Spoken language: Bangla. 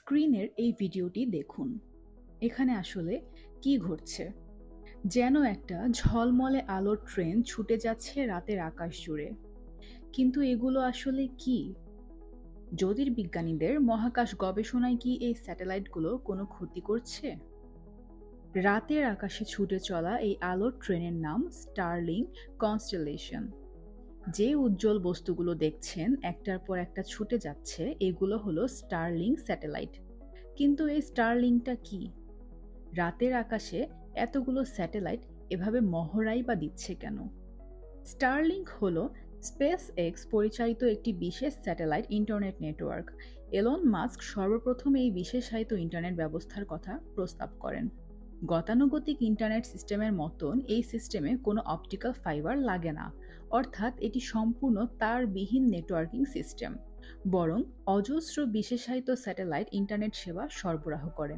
স্ক্রিনের এই ভিডিওটি দেখুন। এখানে আসলে কি ঘটছে? যেন একটা ঝলমলে আলোর ট্রেন ছুটে যাচ্ছে রাতের আকাশ জুড়ে। কিন্তু এগুলো আসলে কি? জ্যোতির্বিজ্ঞানীদের মহাকাশ গবেষণায় কি এই স্যাটেলাইটগুলো কোনো ক্ষতি করছে? রাতের আকাশে ছুটে চলা এই আলোর ট্রেনের নাম স্টারলিং কনস্টেলেশন। যে উজ্জ্বল বস্তুগুলো দেখছেন একটার পর একটা ছুটে যাচ্ছে, এগুলো হলো স্টারলিং স্যাটেলাইট। কিন্তু এই স্টারলিংটা কি? রাতের আকাশে এতগুলো স্যাটেলাইট এভাবে মহড়াই বা দিচ্ছে কেন? স্টারলিংক হলো স্পেস এক্স পরিচালিত একটি বিশেষ satellite internet network. Elon Musk সর্বপ্রথম এই বিশেষায়িত ইন্টারনেট ব্যবস্থার কথা প্রস্তাব করেন। গতানুগতিক ইন্টারনেট সিস্টেমের মতন এই সিস্টেমে কোনো অপটিক্যাল ফাইবার লাগে না, অর্থাৎ এটি সম্পূর্ণ তারবিহীন নেটওয়ার্কিং সিস্টেম। বরং অজস্র বিশেষায়িত স্যাটেলাইট ইন্টারনেট সেবা সরবরাহ করে।